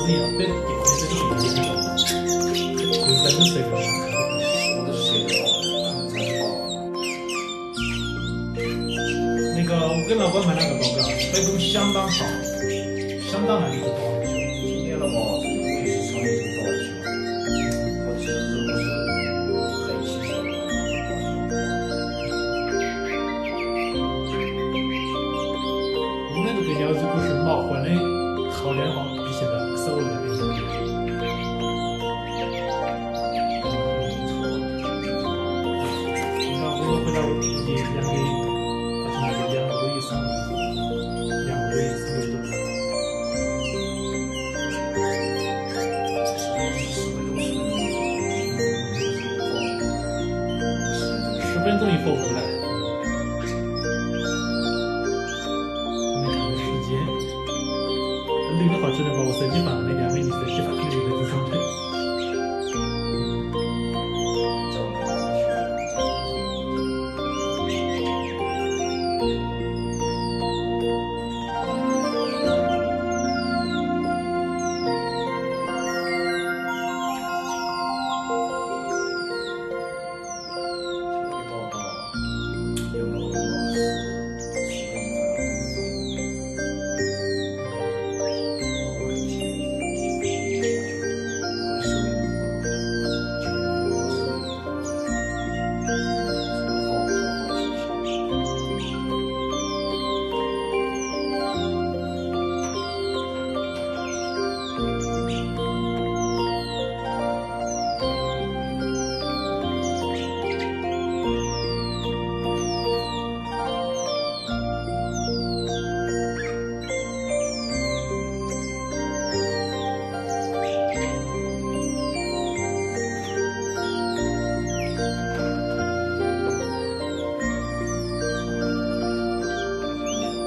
子一样，对电话这个手机那个，就是在你睡着。我都是睡得好，才好。那个我给老板卖那个报表，分工相当好，相当难的一个报表。今年的话，这个东西是商业化的是吧？它其实是不是很稀少的？我们这个要如果是毛混的好点的话，比现在收入要更多一点。你看我回到也养给，到现在就2个多月、3个月多。10分钟一活过来。